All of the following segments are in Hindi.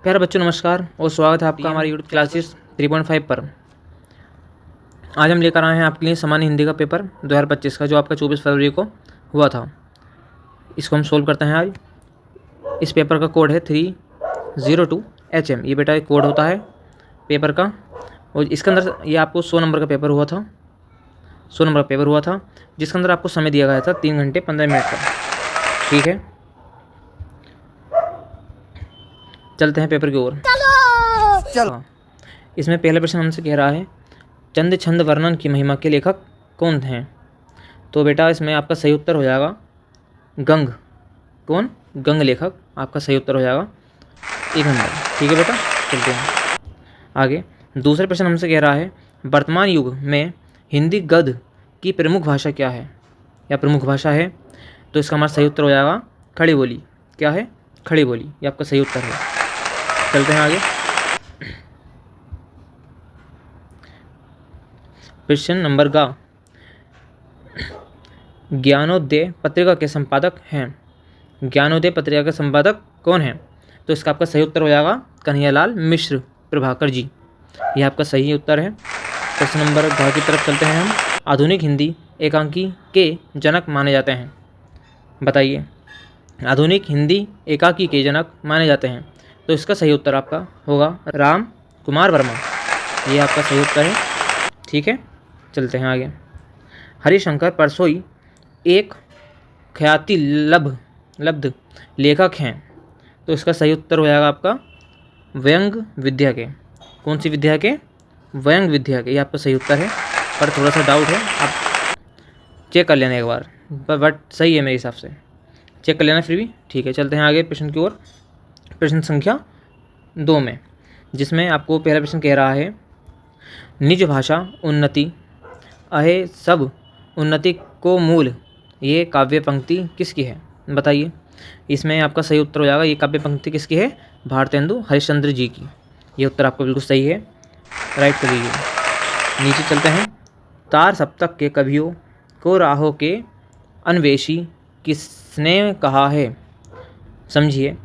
प्यारे बच्चों नमस्कार और स्वागत है आपका हमारी यूट्यूब क्लासेस 3.5 पर। आज हम लेकर आए हैं आपके लिए सामान्य हिंदी का पेपर 2025 का, जो आपका 24 फरवरी को हुआ था। इसको हम सोल्व करते हैं आज। इस पेपर का कोड है 302HM। ये बेटा एक कोड होता है पेपर का, और इसके अंदर ये आपको 100 नंबर का पेपर हुआ था। 100 नंबर का पेपर हुआ था जिसके अंदर आपको समय दिया गया था 3 घंटे 15 मिनट का। ठीक है, चलते हैं पेपर की ओर। चलो। इसमें पहला प्रश्न हमसे कह रहा है, चंद छंद वर्णन की महिमा के लेखक कौन हैं? तो बेटा इसमें आपका सही उत्तर हो जाएगा गंग। कौन? गंग लेखक आपका सही उत्तर हो जाएगा 1 नंबर। ठीक है बेटा, चलते हैं आगे। दूसरे प्रश्न हमसे कह रहा है, वर्तमान युग में हिंदी गद्य की प्रमुख भाषा क्या है या प्रमुख भाषा है? तो इसका हमारा सही उत्तर हो जाएगा खड़ी बोली। क्या है? खड़ी बोली। ये आपका सही उत्तर है। चलते हैं आगे। प्रश्न नंबर गा, ज्ञानोदय पत्रिका के संपादक हैं। ज्ञानोदय पत्रिका के संपादक कौन है? तो इसका आपका सही उत्तर हो जाएगा कन्हैयालाल मिश्र प्रभाकर जी। यह आपका सही उत्तर है। प्रश्न नंबर घ की तरफ चलते हैं हम। आधुनिक हिंदी एकांकी के जनक माने जाते हैं। बताइए, आधुनिक हिंदी एकांकी के जनक माने जाते हैं। तो इसका सही उत्तर आपका होगा राम कुमार वर्मा। ये आपका सही उत्तर है। ठीक है, चलते हैं आगे। हरिशंकर परसोई एक ख्याति लब्ध लेखक हैं। तो इसका सही उत्तर हो जाएगा आपका व्यंग विद्या के। कौन सी विद्या के? व्यंग विद्या के। ये आपका सही उत्तर है, पर थोड़ा सा डाउट है, आप चेक कर लेना एक बार। बट सही है मेरे हिसाब से, चेक कर लेना फिर भी। ठीक है, चलते हैं आगे प्रश्न की ओर। प्रश्न संख्या 2 में, जिसमें आपको पहला प्रश्न कह रहा है, निज भाषा उन्नति अहे सब उन्नति को मूल ये काव्य पंक्ति किसकी है? बताइए। इसमें आपका सही उत्तर हो जाएगा, ये काव्य पंक्ति किसकी है? भारतेंदु हरिश्चंद्र जी की। ये उत्तर आपका बिल्कुल सही है, राइट कर लीजिए। नीचे चलते हैं। तार सप्तक के कवियों को राहों के अन्वेषी किसने कहा है? समझिए,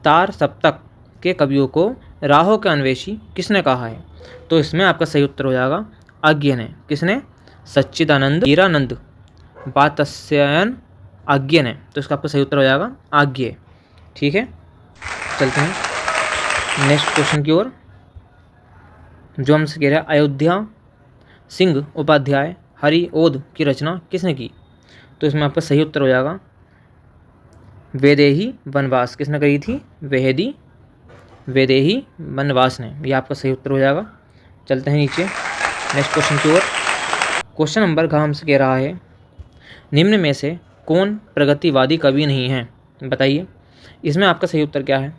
तार सप्तक के कवियों को राहों के अन्वेषी किसने कहा है? तो इसमें आपका सही उत्तर हो जाएगा आज्ञे ने। किसने? सच्चिदानंद हीरानंद वात्स्यायन आज्ञे ने। तो इसका आपका सही उत्तर हो जाएगा आज्ञे। ठीक है, चलते हैं नेक्स्ट क्वेश्चन की ओर, जो हमसे कह रहा है, अयोध्या सिंह उपाध्याय हरि ओद की रचना किसने की? तो इसमें आपका सही उत्तर हो जाएगा वैदेही वनवास। किसने कही थी? वैदेही वनवास ने। यह आपका सही उत्तर हो जाएगा। चलते हैं नीचे नेक्स्ट क्वेश्चन की ओर। क्वेश्चन नंबर घ हमसे कह रहा है, निम्न में से कौन प्रगतिवादी कवि नहीं है? बताइए। इसमें आपका सही उत्तर क्या है?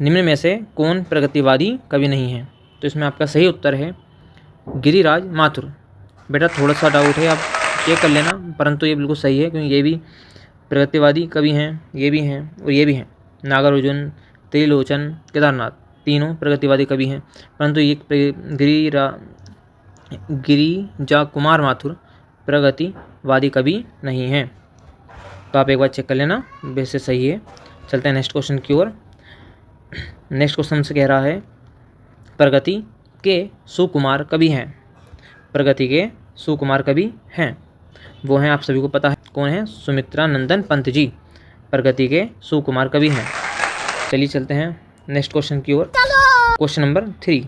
निम्न में से कौन प्रगतिवादी कवि नहीं है? तो इसमें आपका सही उत्तर है गिरिराज माथुर। बेटा थोड़ा सा डाउट है, आप चेक कर लेना, परंतु ये बिल्कुल सही है, क्योंकि ये भी प्रगतिवादी कवि हैं, ये भी हैं और ये भी हैं। नागार्जुन, त्रिलोचन, केदारनाथ तीनों प्रगतिवादी कवि हैं, परंतु ये गिरिजा कुमार माथुर प्रगतिवादी कवि नहीं हैं। तो आप एक बार चेक कर लेना, वैसे सही है। चलते हैं नेक्स्ट क्वेश्चन की ओर। नेक्स्ट क्वेश्चन से कह रहा है, प्रगति के सुकुमार कवि हैं। प्रगति के सुकुमार कवि हैं, वो हैं, आप सभी को पता है कौन है? सुमित्रा नंदन पंत जी प्रगति के सुकुमार कवि हैं। चलिए चलते हैं नेक्स्ट क्वेश्चन की ओर। क्वेश्चन नंबर 3,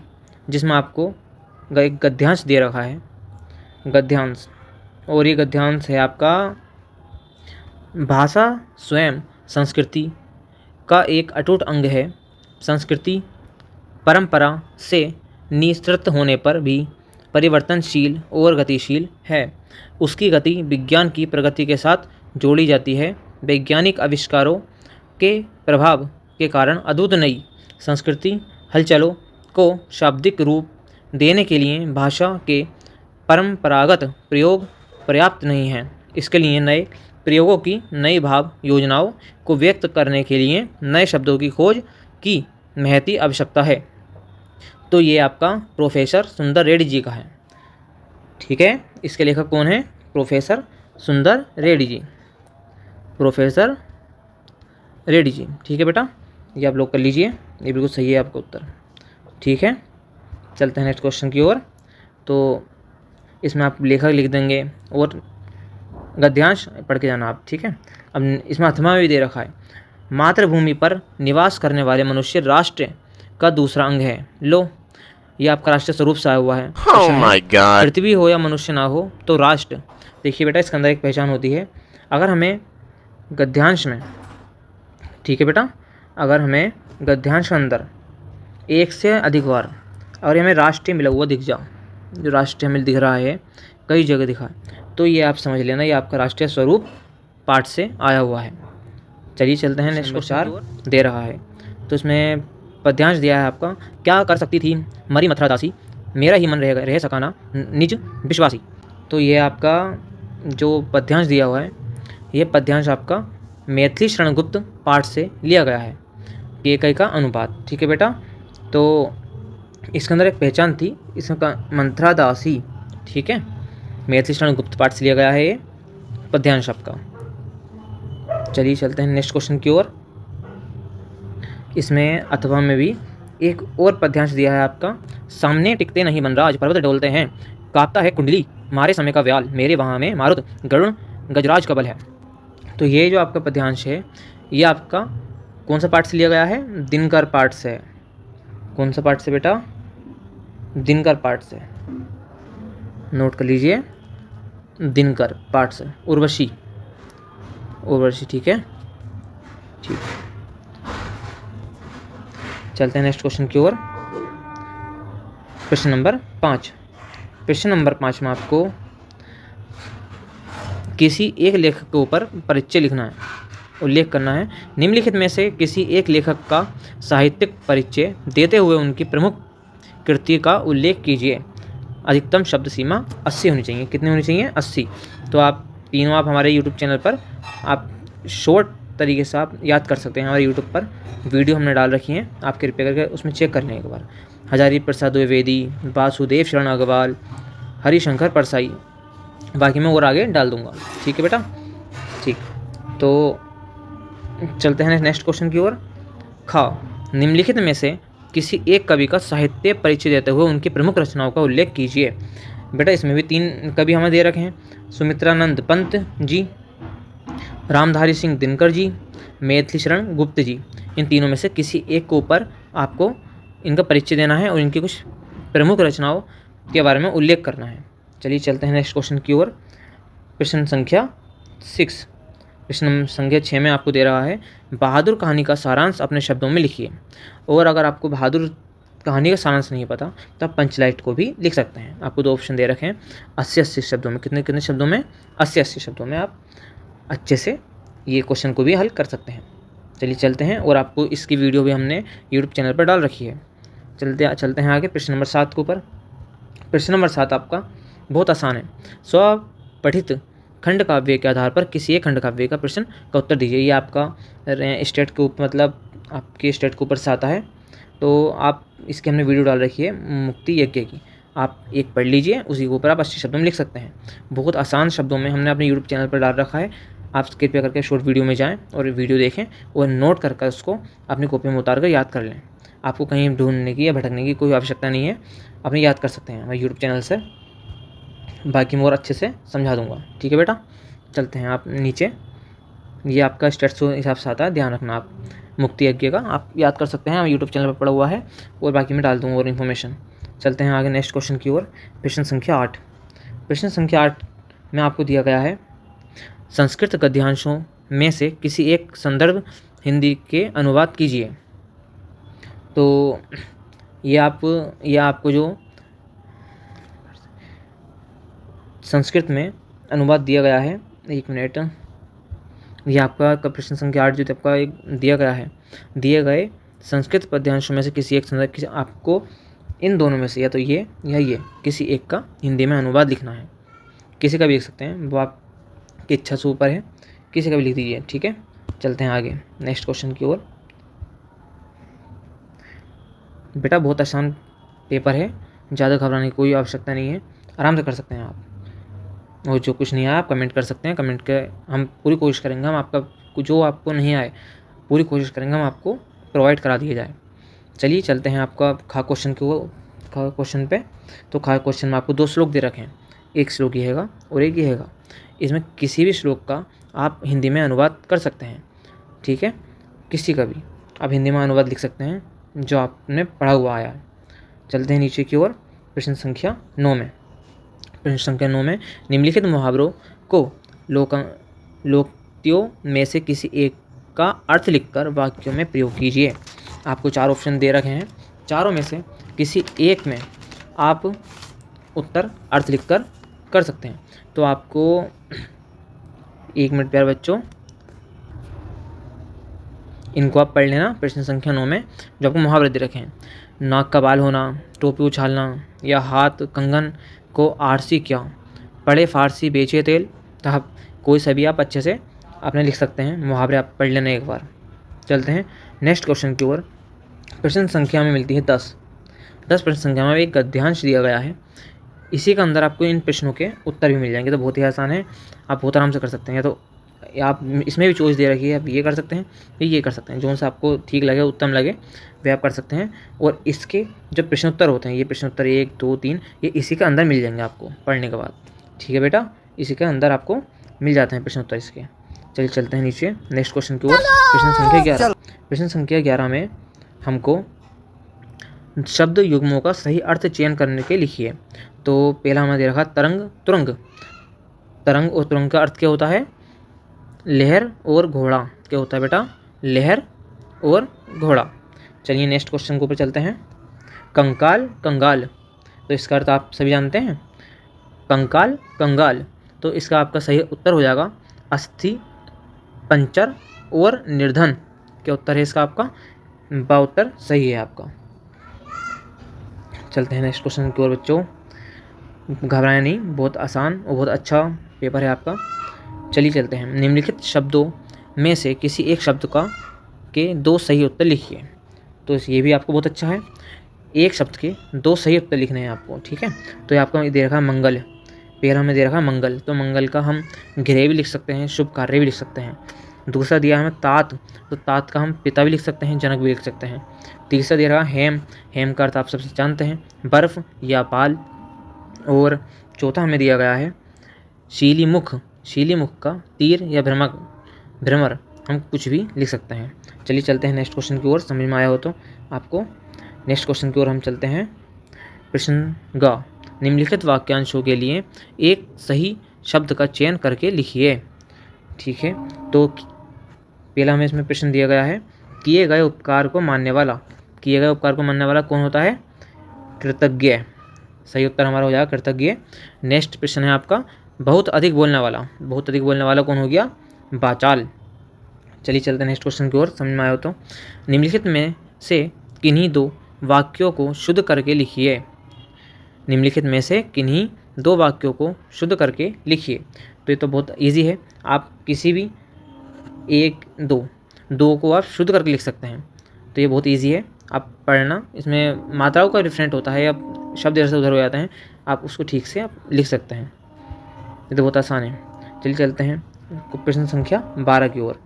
जिसमें आपको एक गद्यांश दे रखा है, गद्यांश, और ये गद्यांश है आपका, भाषा स्वयं संस्कृति का एक अटूट अंग है। संस्कृति परंपरा से निःसृत होने पर भी परिवर्तनशील और गतिशील है। उसकी गति विज्ञान की प्रगति के साथ जोड़ी जाती है। वैज्ञानिक आविष्कारों के प्रभाव के कारण अद्भुत नई संस्कृति हलचलों को शाब्दिक रूप देने के लिए भाषा के परंपरागत प्रयोग पर्याप्त नहीं है। इसके लिए नए प्रयोगों की, नई भाव योजनाओं को व्यक्त करने के लिए नए शब्दों की खोज की महती आवश्यकता है। तो ये आपका प्रोफेसर सुंदर रेड्डी जी का है। ठीक है, इसके लेखक कौन है? प्रोफेसर सुंदर रेड्डी जी। प्रोफेसर रेड्डी जी। ठीक है बेटा, ये आप लोग कर लीजिए, ये बिल्कुल सही है आपका उत्तर। ठीक है, चलते हैं नेक्स्ट क्वेश्चन की ओर। तो इसमें आप लेखक लिख देंगे और गद्यांश पढ़ के जाना आप। ठीक है, अब इसमें अथवा भी दे रखा है, मातृभूमि पर निवास करने वाले मनुष्य राष्ट्र का दूसरा अंग है। लो, ये आपका राष्ट्रीय स्वरूप सा हुआ है। पृथ्वी हो या मनुष्य ना हो तो राष्ट्र। देखिए बेटा, इसके अंदर एक पहचान होती है। अगर हमें गद्यांश में, ठीक है बेटा, अगर हमें गद्यांश के अंदर एक से अधिक बार अगर हमें राष्ट्रीय मिला हुआ दिख जाओ, जो राष्ट्रीय हमें दिख रहा है कई जगह दिखा है, तो ये आप समझ लेना ये आपका राष्ट्रीय स्वरूप पाठ से आया हुआ है। चलिए चलते हैं नेक्स्ट क्वेश्चन दे रहा है। तो इसमें पद्यांश दिया है आपका, क्या कर सकती थी मरी मथुरा दासी, मेरा ही मन रह सकाना निज विश्वासी। तो ये आपका जो पद्यांश दिया हुआ है, ये पद्यांश आपका मैथिली शरण गुप्त पाठ से लिया गया है, केकई का अनुपात। ठीक है बेटा, तो इसके अंदर एक पहचान थी, इसका मंथरा दासी। ठीक है, मैथिली शरण गुप्त पाठ से लिया गया है ये पद्यांश आपका। चलिए चलते हैं नेक्स्ट क्वेश्चन की ओर। इसमें अथवा में भी एक और पद्यांश दिया है आपका, सामने टिकते नहीं बनराज पर्वत डोलते हैं, कांपता है कुंडली मारे समय का व्याल, मेरे वहाँ में मारुत गरुण गजराज कबल है। तो ये जो आपका पद्यांश है, ये आपका कौन सा पाठ से लिया गया है? दिनकर पाठ से। कौन सा पाठ से बेटा? दिनकर पाठ से, नोट कर लीजिए, दिनकर पाठ से, उर्वशी। ठीक है, ठीक। चलते हैं नेक्स्ट क्वेश्चन की ओर। प्रश्न नंबर 5। प्रश्न नंबर 5 में आपको किसी एक लेखक के ऊपर परिचय लिखना है, उल्लेख करना है। निम्नलिखित में से किसी एक लेखक का साहित्यिक परिचय देते हुए उनकी प्रमुख कृति का उल्लेख कीजिए। अधिकतम शब्द सीमा 80 होनी चाहिए। कितनी होनी चाहिए? 80। तो आप तीनों आप हमारे यूट्यूब चैनल पर आप शॉर्ट तरीके से आप याद कर सकते हैं। हमारे यूट्यूब पर वीडियो हमने डाल रखी हैं, आप कृपया करके उसमें चेक कर लें एक बार। हजारी प्रसाद द्विवेदी, वासुदेव शरण अग्रवाल, हरिशंकर परसाई, बाकी मैं और आगे डाल दूंगा। ठीक है बेटा, ठीक। तो चलते हैं नेक्स्ट क्वेश्चन की ओर। खा, निम्नलिखित में से किसी एक कवि का साहित्य परिचय देते हुए उनकी प्रमुख रचनाओं का उल्लेख कीजिए। बेटा इसमें भी 3 कवि हमें दे रखे हैं, सुमित्रानंद पंत जी, रामधारी सिंह दिनकर जी, मैथिली शरण गुप्त जी। इन तीनों में से किसी एक के ऊपर आपको इनका परिचय देना है और इनकी कुछ प्रमुख रचनाओं के बारे में उल्लेख करना है। चलिए चलते हैं नेक्स्ट क्वेश्चन की ओर। प्रश्न संख्या 6। प्रश्न संख्या 6 में आपको दे रहा है, बहादुर कहानी का सारांश अपने शब्दों में लिखिए। और अगर आपको बहादुर कहानी का सारांश नहीं पता तो आप पंचलाइट को भी लिख सकते हैं। आपको 2 ऑप्शन दे रखे हैं, 80-80 शब्दों में। कितने कितने शब्दों में? 80-80 शब्दों में आप अच्छे से ये क्वेश्चन को भी हल कर सकते हैं। चलिए चलते हैं, और आपको इसकी वीडियो भी हमने यूट्यूब चैनल पर डाल रखी है। चलते हैं आगे प्रश्न नंबर 7 के ऊपर। प्रश्न नंबर 7 आपका बहुत आसान है। स्वपठित खंड काव्य के आधार पर किसी एक खंड काव्य का प्रश्न का उत्तर दीजिए। ये आपका स्टेट के ऊपर, मतलब आपके स्टेट के ऊपर से आता है। तो आप इसकी हमने वीडियो डाल रखी है मुक्ति यज्ञ की, आप एक पढ़ लीजिए, उसी के ऊपर आप 80 शब्दों में लिख सकते हैं। बहुत आसान शब्दों में हमने अपने यूट्यूब चैनल पर डाल रखा है। आप कृपया करके शॉर्ट वीडियो में जाएँ और वीडियो देखें और नोट कर उसको अपनी कॉपी में उतार कर याद कर लें। आपको कहीं ढूंढने की या भटकने की कोई आवश्यकता नहीं है, अपने याद कर सकते हैं हमारे यूट्यूब चैनल से। बाकी मैं और अच्छे से समझा दूंगा। ठीक है बेटा, चलते हैं आप नीचे। ये आपका स्टेट्स के हिसाब से आता है, ध्यान रखना आप। मुक्ति यज्ञ का आप याद कर सकते हैं, हम यूट्यूब चैनल पर पड़ा हुआ है, और बाकी मैं डाल दूँगा और इन्फॉर्मेशन। चलते हैं आगे नेक्स्ट क्वेश्चन की ओर। प्रश्न संख्या 8। प्रश्न संख्या 8 में आपको दिया गया है, संस्कृत गद्यांशों में से किसी एक संदर्भ हिंदी के अनुवाद कीजिए। तो ये आपको जो संस्कृत में अनुवाद दिया गया है, 1 मिनट, ये आपका प्रश्न संख्या 8 जो आपका एक दिया गया है, दिए गए संस्कृत पद्यांशों में से किसी एक संदर्भ, आपको इन दोनों में से या तो ये या ये किसी एक का हिंदी में अनुवाद लिखना है। किसी का भी लिख सकते हैं, वो आपकी इच्छा से ऊपर है, किसी का भी लिख दीजिए। ठीक है, चलते हैं आगे नेक्स्ट क्वेश्चन की ओर। बेटा बहुत आसान पेपर है, ज़्यादा घबराने की कोई आवश्यकता नहीं है, आराम से कर सकते हैं आप। और जो कुछ नहीं आया आप कमेंट कर सकते हैं, कमेंट के हम पूरी कोशिश करेंगे, हम आपका जो आपको नहीं आए पूरी कोशिश करेंगे हम आपको प्रोवाइड करा दिया जाए। चलिए चलते हैं आपका खा क्वेश्चन पे। तो खा क्वेश्चन में आपको 2 श्लोक दे रखे हैं, एक श्लोक ये हैगा और एक ये हैगा। इसमें किसी भी श्लोक का आप हिंदी में अनुवाद कर सकते हैं, ठीक है, किसी का भी आप हिंदी में अनुवाद लिख सकते हैं जो आपने पढ़ा हुआ आया है। चलते हैं नीचे की ओर प्रश्न संख्या 9 में। प्रश्न संख्या 9 में निम्नलिखित मुहावरों को लोकोक्तियों में से किसी एक का अर्थ लिखकर वाक्यों में प्रयोग कीजिए। आपको 4 ऑप्शन दे रखे हैं, चारों में से किसी एक में आप उत्तर अर्थ लिखकर कर सकते हैं। तो आपको 1 मिनट प्यारे बच्चों, इनको आप पढ़ लेना। प्रश्न संख्या 9 में जो आपको मुहावरे दे रखे हैं, नाक का बाल होना, टोपी उछालना, या हाथ कंगन को आरसी क्या, पढ़े फारसी बेचे तेल। तो आप कोई सा भी आप अच्छे से आपने लिख सकते हैं, मुहावरे आप पढ़ लेना एक बार। चलते हैं नेक्स्ट क्वेश्चन की ओर। प्रश्न संख्या में मिलती है 10 प्रश्न संख्या में एक गद्यांश दिया गया है, इसी के अंदर आपको इन प्रश्नों के उत्तर भी मिल जाएंगे। तो बहुत ही आसान है, आप बहुत आराम से कर सकते हैं। या तो आप इसमें भी चॉइस दे रखी है, आप ये कर सकते हैं या ये कर सकते हैं, जो सा आपको ठीक लगे, उत्तम लगे, वे आप कर सकते हैं। और इसके जो प्रश्नोत्तर होते हैं, ये प्रश्नोत्तर 1 2 3 ये इसी के अंदर मिल जाएंगे आपको पढ़ने के बाद, ठीक है बेटा, इसी के अंदर आपको मिल जाते हैं प्रश्नोत्तर इसके। चलिए चलते हैं नीचे नेक्स्ट क्वेश्चन की ओर। प्रश्न संख्या 11। प्रश्न संख्या 11 में हमको शब्द युग्मों का सही अर्थ चयन करने के लिखिए। तो पहला हमें दे रखा तरंग तुरंग। तरंग और तुरंग का अर्थ क्या होता है? लहर और घोड़ा। क्या होता है बेटा? लहर और घोड़ा। चलिए नेक्स्ट क्वेश्चन के ऊपर चलते हैं। कंकाल कंगाल, तो इसका अर्थ आप सभी जानते हैं, कंकाल कंगाल। तो इसका आपका सही उत्तर हो जाएगा अस्थि पंचर और निर्धन। क्या उत्तर है इसका आपका? बा उत्तर सही है आपका। चलते हैं नेक्स्ट क्वेश्चन की ओर बच्चों, घबराएं नहीं, बहुत आसान और बहुत अच्छा पेपर है आपका। चलिए चलते हैं। निम्नलिखित शब्दों में से किसी एक शब्द के 2 सही उत्तर लिखिए। तो ये भी आपको बहुत अच्छा है, एक शब्द के 2 सही उत्तर लिखने हैं आपको, ठीक है। तो ये आपका दे रखा है मंगल, पहला में दे रखा है मंगल, तो मंगल का हम गृह भी लिख सकते हैं, शुभ कार्य भी लिख सकते हैं। दूसरा दिया हमें तात, तो तात का हम पिता भी लिख सकते हैं, जनक भी लिख सकते हैं। तीसरा दे रहा है हेम, हेम का अर्थ आप सबसे जानते हैं, बर्फ या पाल। और चौथा हमें दिया गया है शीली मुख, शीली मुख का तीर या भ्रमर हम कुछ भी लिख सकते हैं। चलिए चलते हैं नेक्स्ट क्वेश्चन की ओर, समझ में आया हो तो आपको। नेक्स्ट क्वेश्चन की ओर हम चलते हैं। प्रश्न ग, निम्नलिखित वाक्यांशों के लिए एक सही शब्द का चयन करके लिखिए, ठीक है। तो पहला हमें इसमें प्रश्न दिया गया है, किए गए उपकार को मानने वाला। किए गए उपकार को मानने वाला कौन होता है? कृतज्ञ। सही उत्तर हमारा हो जाएगा कृतज्ञ। नेक्स्ट प्रश्न है आपका, बहुत अधिक बोलने वाला। बहुत अधिक बोलने वाला कौन हो गया? वाचाल। चलिए चलते हैं नेक्स्ट क्वेश्चन की ओर, समझ में आया तो। निम्नलिखित में से किन्हीं 2 वाक्यों को शुद्ध करके लिखिए। निम्नलिखित में से किन्हीं 2 वाक्यों को शुद्ध करके लिखिए। तो ये तो बहुत इजी है, आप किसी भी 1 2 को आप शुद्ध करके लिख सकते हैं। तो ये बहुत इजी है, आप पढ़ना, इसमें मात्राओं का डिफरेंट होता है, अब शब्द इधर से उधर हो जाते हैं, आप उसको ठीक से आप लिख सकते हैं। ये तो बहुत आसान है। चलिए चलते हैं प्रश्न संख्या 12 की ओर।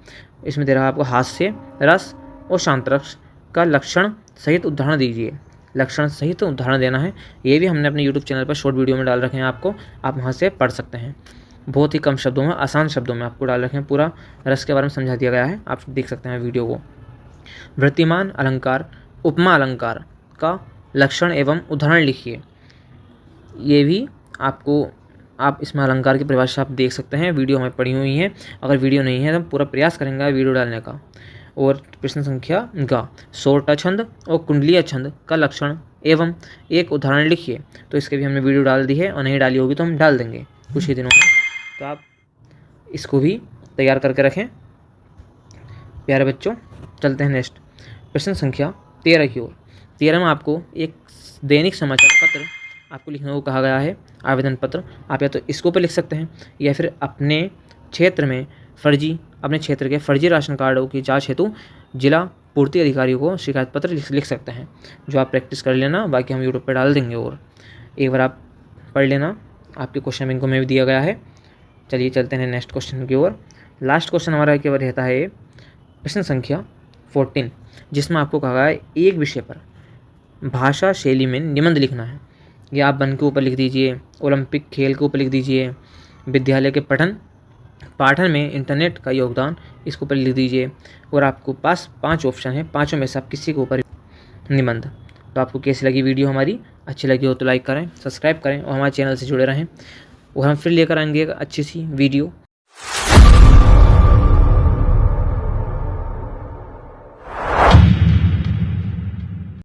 इसमें दे रहा है आपको हास्य रस और शांत रस का लक्षण सहित उदाहरण दीजिए। लक्षण सहित उदाहरण देना है, ये भी हमने अपने यूट्यूब चैनल पर शॉर्ट वीडियो में डाल रखे हैं आपको, आप वहाँ से पढ़ सकते हैं। बहुत ही कम शब्दों में, आसान शब्दों में आपको डाल रखे हैं, पूरा रस के बारे में समझा दिया गया है, आप देख सकते हैं वीडियो को। वृत्तिमान अलंकार उपमा अलंकार का लक्षण एवं उदाहरण लिखिए। ये भी आपको, आप इसमें अलंकार की परिभाषा आप देख सकते हैं, वीडियो हमें पढ़ी हुई है। अगर वीडियो नहीं है तो हम पूरा प्रयास करेंगे वीडियो डालने का। और प्रश्न संख्या ग, सोरठा छंद और कुंडलीय छंद का लक्षण एवं एक उदाहरण लिखिए। तो इसके भी हमने वीडियो डाल दी है, और नहीं डाली होगी तो हम डाल देंगे कुछ ही दिनों में, तो आप इसको भी तैयार करके रखें प्यारे बच्चों। चलते हैं नेक्स्ट प्रश्न संख्या 13 की ओर। 13 में आपको एक दैनिक समाचार पत्र आपको लिखने को कहा गया है, आवेदन पत्र। आप या तो इसके ऊपर लिख सकते हैं, या फिर अपने क्षेत्र के फर्जी राशन कार्डों की जांच हेतु जिला पूर्ति अधिकारियों को शिकायत पत्र लिख सकते हैं, जो आप प्रैक्टिस कर लेना, बाकी हम यूट्यूब पर डाल देंगे और एक बार आप पढ़ लेना, आपके क्वेश्चन बैंक में भी दिया गया है। चलिए चलते हैं नेक्स्ट क्वेश्चन की ओर। लास्ट क्वेश्चन हमारा केवल रहता है प्रश्न संख्या 14। जिसमें आपको कहा गया है एक विषय पर भाषा शैली में निबंध लिखना है। ये आप वन के ऊपर लिख दीजिए, ओलंपिक खेल के ऊपर लिख दीजिए, विद्यालय के पाठन में इंटरनेट का योगदान, इसके ऊपर लिख दीजिए। और आपको पास 5 ऑप्शन है, पाँचों में से आप किसी के ऊपर निबंध। तो आपको कैसी लगी वीडियो हमारी? अच्छी लगी हो तो लाइक करें, सब्सक्राइब करें और हमारे चैनल से जुड़े रहें। और हम फिर लेकर आएंगे एक अच्छी सी वीडियो